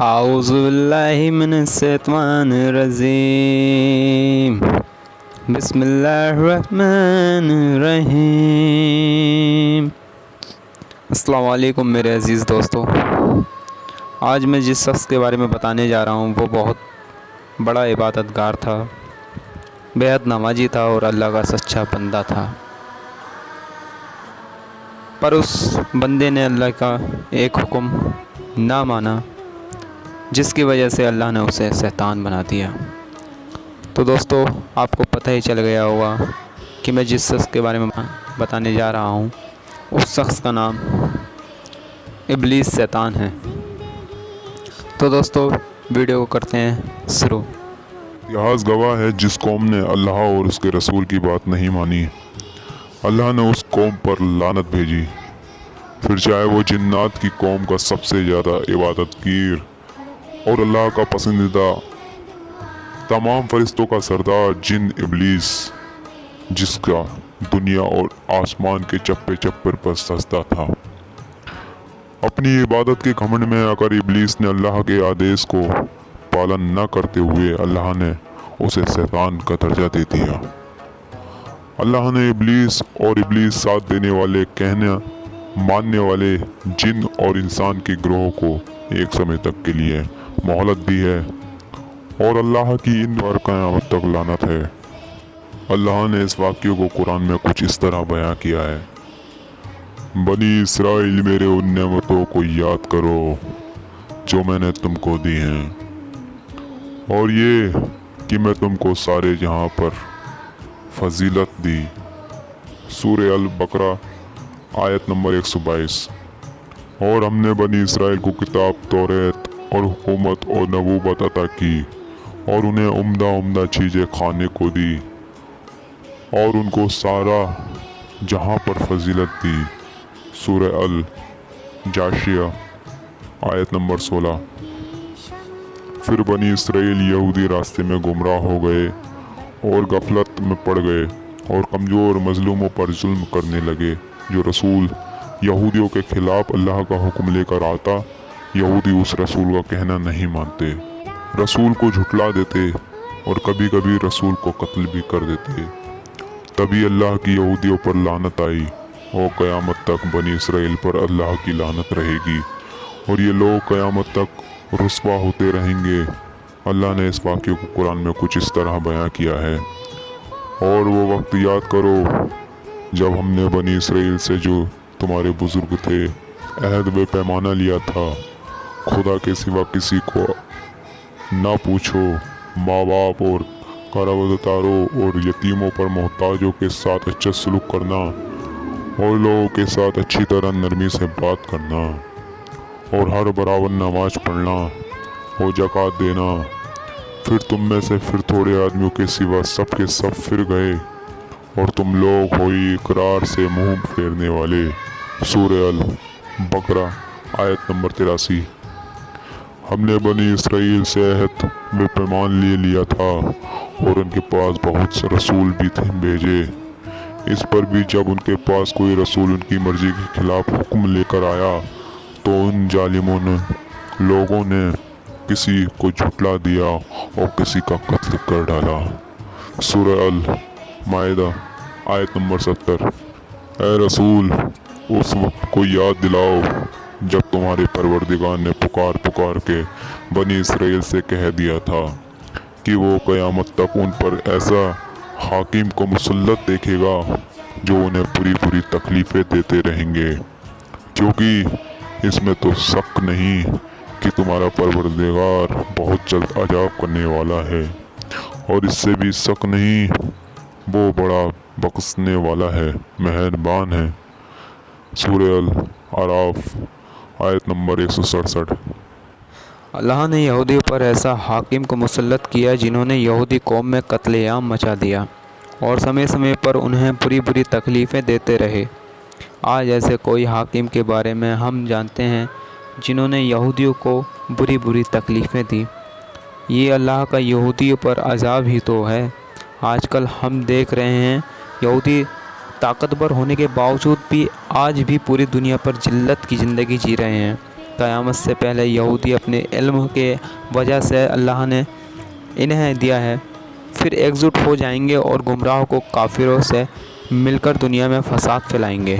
اعوذ باللہ من الشیطان الرجیم بسم اللہ الرحمن الرحیم۔ السلام علیکم میرے عزیز دوستو، آج میں جس شخص کے بارے میں بتانے جا رہا ہوں وہ بہت بڑا عبادت گار تھا، بےحد نمازی تھا اور اللہ کا سچا بندہ تھا، پر اس بندے نے اللہ کا ایک حکم نہ مانا جس کی وجہ سے اللہ نے اسے شیطان بنا دیا۔ تو دوستو، آپ کو پتہ ہی چل گیا ہوگا کہ میں جس شخص کے بارے میں بتانے جا رہا ہوں اس شخص کا نام ابلیس شیطان ہے۔ تو دوستو، ویڈیو کو کرتے ہیں شروع۔ اتہاس گواہ ہے جس قوم نے اللہ اور اس کے رسول کی بات نہیں مانی، اللہ نے اس قوم پر لعنت بھیجی، پھر چاہے وہ جنات کی قوم کا سب سے زیادہ عبادت گیر اور اللہ کا پسندیدہ تمام فرشتوں کا سردار جن ابلیس، جس کا دنیا اور آسمان کے چپے چپر پر سجدہ تھا۔ اپنی عبادت کے گھمنڈ میں اگر ابلیس نے اللہ کے آدیش کو پالن نہ کرتے ہوئے اللہ نے اسے شیطان کا درجہ دے دیا۔ اللہ نے ابلیس اور ابلیس ساتھ دینے والے کہنے ماننے والے جن اور انسان کے گروہ کو ایک سمے تک کے لیے مہلت دی ہے، اور اللہ کی ان پر قیامت تک لعنت ہے۔ اللہ نے اس واقعے کو قرآن میں کچھ اس طرح بیان کیا ہے: بنی اسرائیل میرے ان نعمتوں کو یاد کرو جو میں نے تم کو دی ہیں، اور یہ کہ میں تم کو سارے جہاں پر فضیلت دی۔ سورہ البقرہ آیت نمبر 122۔ اور ہم نے بنی اسرائیل کو کتاب، توریت اور حکومت اور نبوت عطا کی، اور انہیں عمدہ چیزیں کھانے کو دی، اور ان کو سارا جہاں پر فضیلت دی۔ سورہ الجاشیہ آیت نمبر 16۔ پھر بنی اسرائیل یہودی راستے میں گمراہ ہو گئے اور غفلت میں پڑ گئے اور کمزور مظلوموں پر ظلم کرنے لگے۔ جو رسول یہودیوں کے خلاف اللہ کا حکم لے کر آتا، یہودی اس رسول کا کہنا نہیں مانتے، رسول کو جھٹلا دیتے اور کبھی کبھی رسول کو قتل بھی کر دیتے۔ تبھی اللہ کی یہودیوں پر لعنت آئی، اور قیامت تک بنی اسرائیل پر اللہ کی لعنت رہے گی، اور یہ لوگ قیامت تک رسوا ہوتے رہیں گے۔ اللہ نے اس واقعے کو قرآن میں کچھ اس طرح بیان کیا ہے: اور وہ وقت یاد کرو جب ہم نے بنی اسرائیل سے جو تمہارے بزرگ تھے عہد و پیمانہ لیا تھا، خدا کے سوا کسی کو نہ پوچھو، ماں باپ اور قرابتداروں اور یتیموں پر محتاجوں کے ساتھ اچھا سلوک کرنا، اور لوگوں کے ساتھ اچھی طرح نرمی سے بات کرنا، اور ہر برابر نماز پڑھنا اور زکوٰۃ دینا۔ پھر تم میں سے پھر تھوڑے آدمیوں کے سوا سب کے سب پھر گئے، اور تم لوگ ہوئی اقرار سے منہ پھیرنے والے۔ سورہ البقرہ آیت نمبر 83۔ ہم نے بنی اسرائیل سے عہد و پیمان لیا تھا، اور ان کے پاس بہت سے رسول بھی بھیجے۔ اس پر بھی جب ان کے پاس کوئی رسول ان کی مرضی کے خلاف حکم لے کر آیا تو ان ظالموں لوگوں نے کسی کو جھٹلا دیا اور کسی کا قتل کر ڈالا۔ سورہ المائدہ آیت نمبر 70۔ اے رسول، اس وقت کو یاد دلاؤ جب تمہارے پروردگار نے پکار کے بنی اسرائیل سے کہہ دیا تھا کہ وہ قیامت تک ان پر ایسا حاکم کو مسلط دیکھے گا جو انہیں بری تکلیفیں دیتے رہیں گے، کیونکہ اس میں تو شک نہیں کہ تمہارا پروردگار بہت جلد عذاب کرنے والا ہے، اور اس سے بھی شک نہیں وہ بڑا بخشنے والا ہے، مہربان ہے۔ سورہ الاعراف آیت نمبر 167۔ اللہ نے یہودیوں پر ایسا حاکم کو مسلط کیا جنہوں نے یہودی قوم میں قتل عام مچا دیا اور سمے پر انہیں بری تکلیفیں دیتے رہے۔ آج ایسے کوئی حاکم کے بارے میں ہم جانتے ہیں جنہوں نے یہودیوں کو بری تکلیفیں دی۔ یہ اللہ کا یہودیوں پر عذاب ہی تو ہے۔ آج کل ہم دیکھ رہے ہیں یہودی طاقتور ہونے کے باوجود بھی آج بھی پوری دنیا پر ذلت کی زندگی جی رہے ہیں، قیامت سے پہلے یہودی اپنے علم کے وجہ سے اللہ نے انہیں دیا ہے، پھر ایک جٹ ہو جائیں گے اور گمراہوں کو کافروں سے مل کر دنیا میں فساد پھیلائیں گے۔